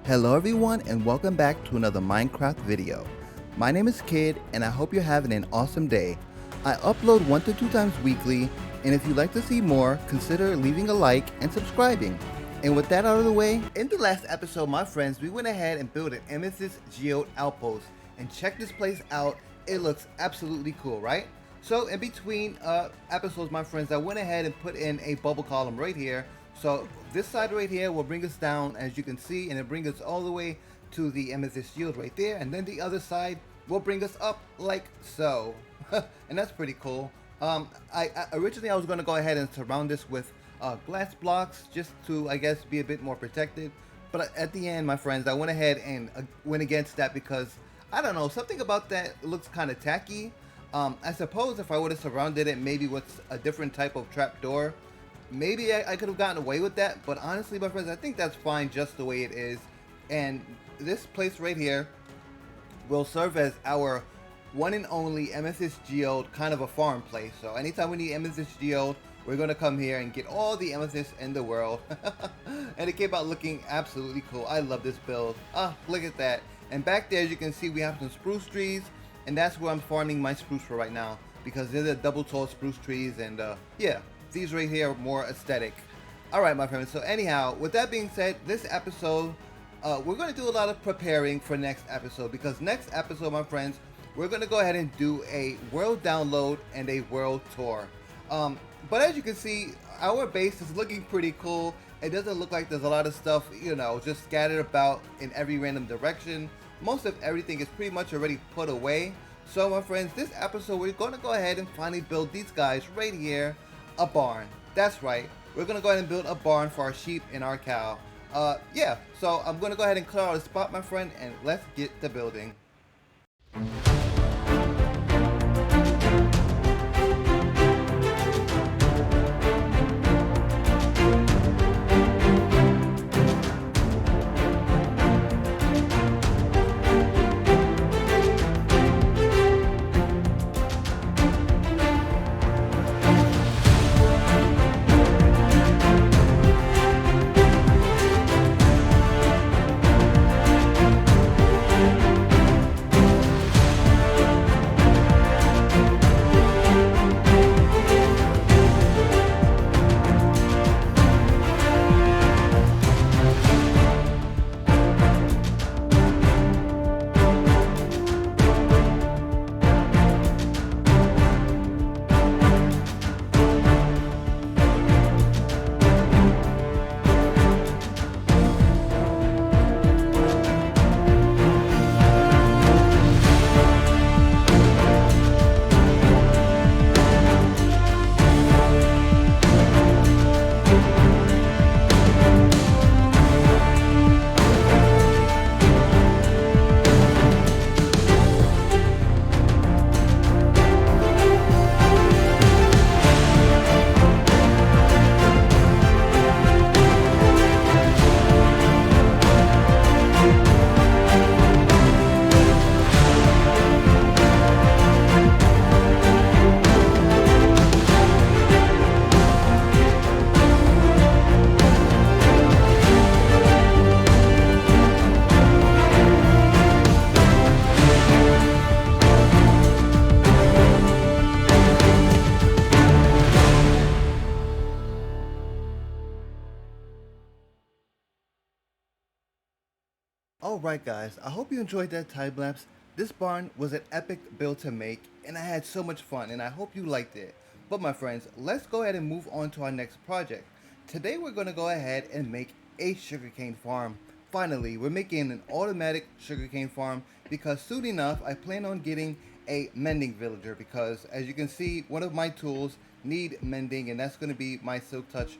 Hello everyone and welcome back to another Minecraft video. My name is Kid and I hope you're having an awesome day. I upload 1 to 2 times weekly, and if you'd like to see more, consider leaving a like and subscribing. And with that out of the way, in the last episode my friends, we went ahead and built an Amethyst Geode outpost, and check this place out, it looks absolutely cool, right? So in between episodes my friends, I went ahead and put in a bubble column right here. So this side right here will bring us down, as you can see, and it brings us all the way to the Amethyst Shield right there, and then the other side will bring us up like so. And that's pretty cool. Originally I was going to go ahead and surround this with glass blocks just to, I guess, be a bit more protected, but at the end my friends, I went ahead and went against that because I don't know, something about that looks kind of tacky. I suppose if I would have surrounded it maybe with a different type of trapdoor, maybe I could have gotten away with that, but honestly my friends, I think that's fine just the way it is. And this place right here will serve as our one and only Amethyst Geode kind of a farm place. So anytime we need Amethyst Geode, we're going to come here and get all the amethyst in the world. And it came out looking absolutely cool. I love this build. Look at that. And back there, as you can see, we have some spruce trees, and that's where I'm farming my spruce for right now, because they're the double tall spruce trees, and yeah, these right here are more aesthetic. Alright my friends, so anyhow, with that being said, this episode, we're going to do a lot of preparing for next episode, because next episode my friends, we're going to go ahead and do a world download and a world tour. But as you can see, our base is looking pretty cool. It doesn't look like there's a lot of stuff, you know, just scattered about in every random direction. Most of everything is pretty much already put away. So my friends, this episode we're going to go ahead and finally build these guys right here. A barn. That's right. We're going to go ahead and build a barn for our sheep and our cow. Yeah, so I'm going to go ahead and clear out the spot, my friend, and let's get to building. Alright guys, I hope you enjoyed that time lapse. This barn was an epic build to make, and I had so much fun, and I hope you liked it. But my friends, let's go ahead and move on to our next project. Today we're going to go ahead and make a sugarcane farm. Finally, we're making an automatic sugarcane farm, because soon enough I plan on getting a mending villager, because as you can see, one of my tools need mending, and that's going to be my Silk Touch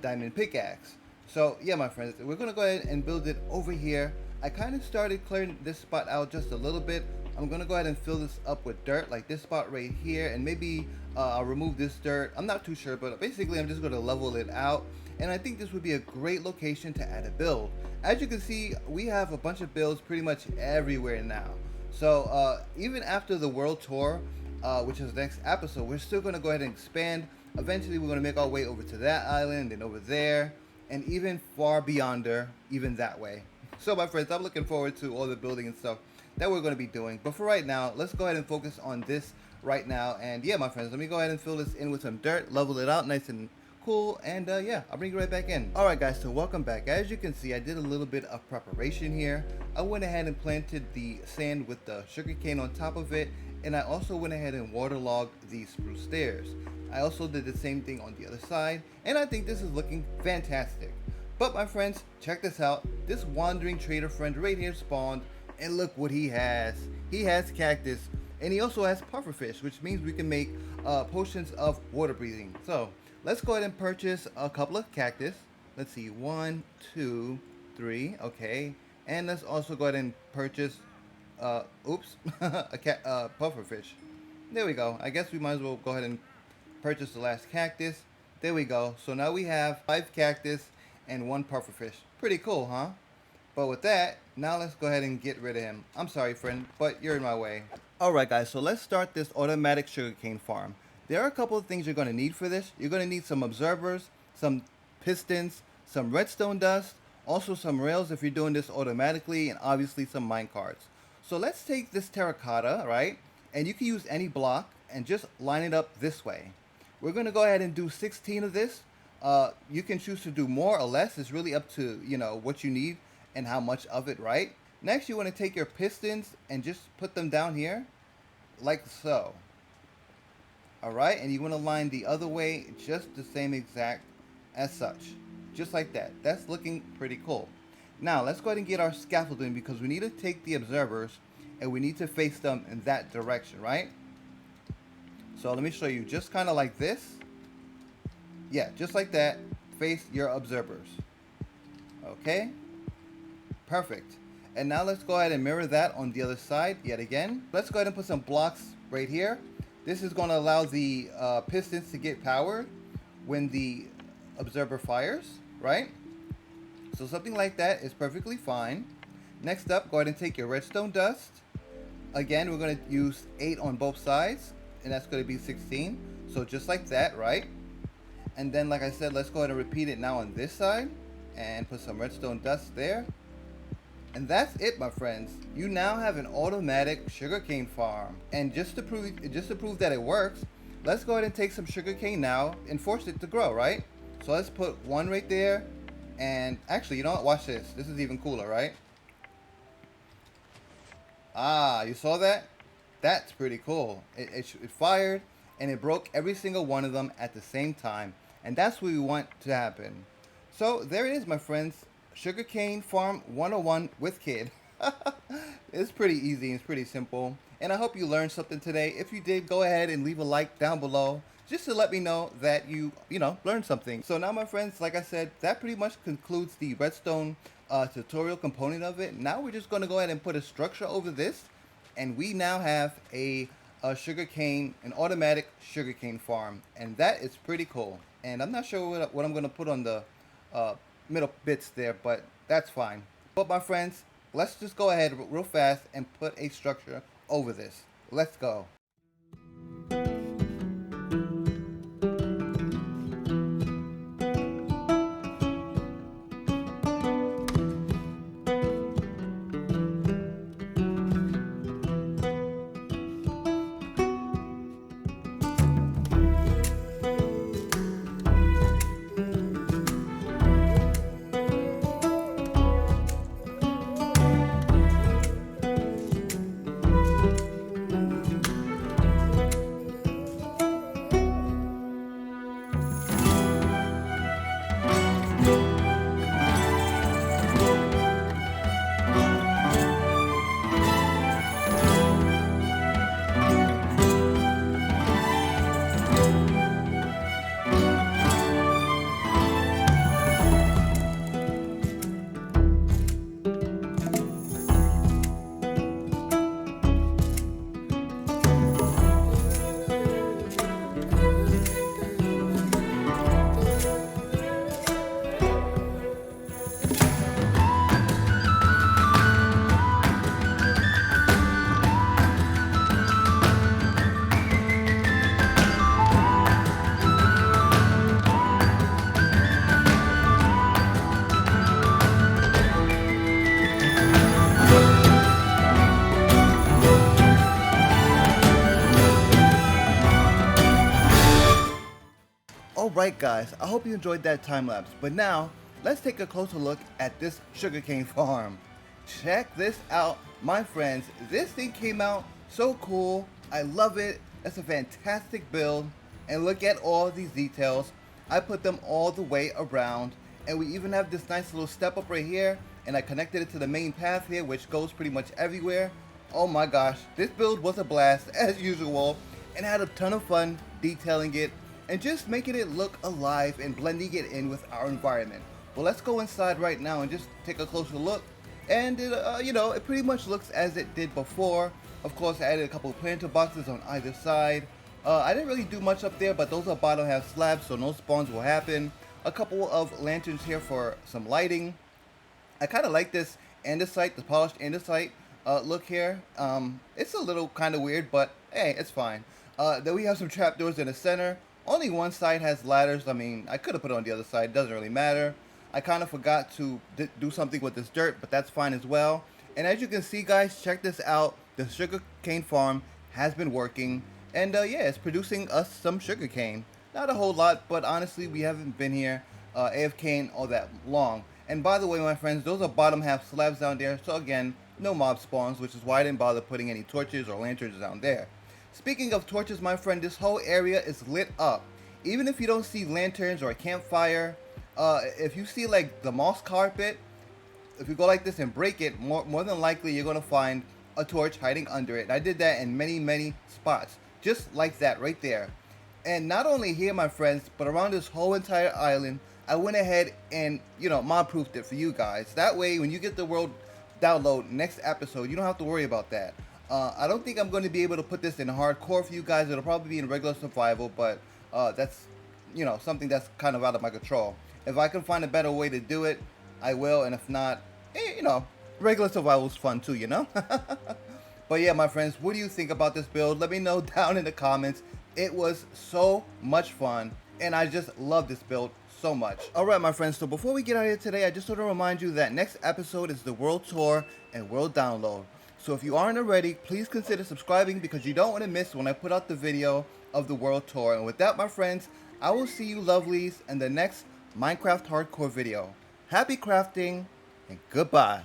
diamond pickaxe. So yeah my friends, we're going to go ahead and build it over here. I kind of started clearing this spot out just a little bit. I'm going to go ahead and fill this up with dirt, like this spot right here, and maybe I'll remove this dirt. I'm not too sure, but basically I'm just going to level it out, and I think this would be a great location to add a build. As you can see, we have a bunch of builds pretty much everywhere now. So even after the world tour, which is the next episode, we're still going to go ahead and expand. Eventually we're going to make our way over to that island and over there, and even far beyonder, even that way. So my friends, I'm looking forward to all the building and stuff that we're going to be doing. But for right now, let's go ahead and focus on this right now. And yeah, my friends, let me go ahead and fill this in with some dirt, level it out nice and cool, and yeah, I'll bring you right back in. Alright guys, so welcome back. As you can see, I did a little bit of preparation here. I went ahead and planted the sand with the sugarcane on top of it, and I also went ahead and waterlogged the spruce stairs. I also did the same thing on the other side, and I think this is looking fantastic. But my friends, check this out. This wandering trader friend right here spawned, and look what he has. He has cactus, and he also has pufferfish, which means we can make potions of water breathing. So let's go ahead and purchase a couple of cactus. Let's see, 1, 2, 3, okay. And let's also go ahead and purchase, a pufferfish. There we go. I guess we might as well go ahead and purchase the last cactus. There we go. So now we have 5 cactus and 1 pufferfish. Pretty cool, huh? But with that, now let's go ahead and get rid of him. I'm sorry, friend, but you're in my way. Alright guys, so let's start this automatic sugarcane farm. There are a couple of things you're going to need for this. You're going to need some observers, some pistons, some redstone dust, also some rails if you're doing this automatically, and obviously some mine carts. So let's take this terracotta, right? And you can use any block and just line it up this way. We're going to go ahead and do 16 of this. You can choose to do more or less. It's really up to, you know, what you need and how much of it, right? Next, you want to take your pistons and just put them down here, like so. Alright, and you want to line the other way just the same exact as such. Just like that. That's looking pretty cool. Now, let's go ahead and get our scaffolding because we need to take the observers and we need to face them in that direction, right? So let me show you, just kind of like this. Yeah, just like that. Face your observers. Okay? Perfect. And now let's go ahead and mirror that on the other side yet again. Let's go ahead and put some blocks right here. This is going to allow the pistons to get power when the observer fires, right? So something like that is perfectly fine. Next up, go ahead and take your redstone dust. Again, we're going to use 8 on both sides, and that's going to be 16. So just like that, right? And then, like I said, let's go ahead and repeat it now on this side and put some redstone dust there. And that's it, my friends. You now have an automatic sugarcane farm. And just to prove that it works, let's go ahead and take some sugarcane now and force it to grow, right? So let's put 1 right there. And actually, you know what? Watch this. This is even cooler, right? Ah, you saw that? That's pretty cool. It fired and it broke every single one of them at the same time. And that's what we want to happen. So there it is, my friends. Sugarcane Farm 101 with Kid. It's pretty easy and it's pretty simple. And I hope you learned something today. If you did, go ahead and leave a like down below just to let me know that you learned something. So now, my friends, like I said, that pretty much concludes the redstone tutorial component of it. Now we're just going to go ahead and put a structure over this. And we now have an automatic sugarcane farm. And that is pretty cool. And I'm not sure what I'm going to put on the middle bits there, but that's fine. But my friends, let's just go ahead real fast and put a structure over this. Let's go. Alright guys, I hope you enjoyed that time lapse, but now let's take a closer look at this sugarcane farm. Check this out, my friends. This thing came out so cool. I love it. It's a fantastic build, and look at all these details. I put them all the way around, and we even have this nice little step up right here, and I connected it to the main path here, which goes pretty much everywhere. Oh my gosh, this build was a blast as usual, and I had a ton of fun detailing it and just making it look alive and blending it in with our environment. Well, let's go inside right now and just take a closer look. And it, it pretty much looks as it did before. Of course, I added a couple of planter boxes on either side. I didn't really do much up there, but those are bottom half slabs, so no spawns will happen. A couple of lanterns here for some lighting. I kind of like this andesite, the polished andesite look here. It's a little kind of weird, but hey, it's fine. Then we have some trapdoors in the center. Only one side has ladders. I mean, I could have put it on the other side. Doesn't really matter. I kind of forgot to do something with this dirt, but that's fine as well. And as you can see, guys, check this out. The sugarcane farm has been working. And yeah, it's producing us some sugarcane. Not a whole lot, but honestly, we haven't been here AFKing all that long. And by the way, my friends, those are bottom half slabs down there. So again, no mob spawns, which is why I didn't bother putting any torches or lanterns down there. Speaking of torches, my friend, this whole area is lit up. Even if you don't see lanterns or a campfire, if you see like the moss carpet, if you go like this and break it, more than likely you're going to find a torch hiding under it. And I did that in many spots, just like that right there. And not only here, my friends, but around this whole entire island, I went ahead and, mob proofed it for you guys. That way, when you get the world download next episode, you don't have to worry about that. I don't think I'm going to be able to put this in hardcore for you guys. It'll probably be in regular survival, but that's, something that's kind of out of my control. If I can find a better way to do it, I will. And if not, regular survival is fun too, But yeah, my friends, what do you think about this build? Let me know down in the comments. It was so much fun, and I just love this build so much. Alright, my friends, so before we get out of here today, I just want to remind you that next episode is the world tour and world download. So if you aren't already, please consider subscribing because you don't want to miss when I put out the video of the world tour. And with that, my friends, I will see you lovelies in the next Minecraft hardcore video. Happy crafting and goodbye.